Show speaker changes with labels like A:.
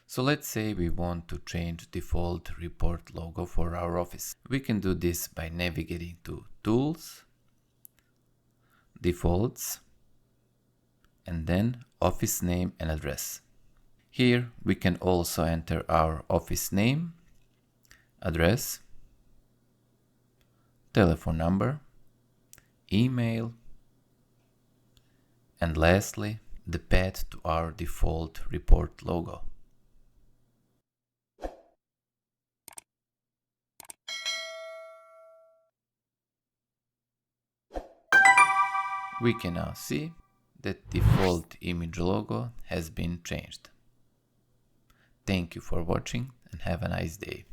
A: So let's say we want to change default report logo for our office. We can do this by navigating to Tools, Defaults, and then Office Name and Address. Here we can also enter our office name, address, telephone number, email, and lastly, the path to our default report logo. We can now see that default image logo has been changed. Thank you for watching and have a nice day.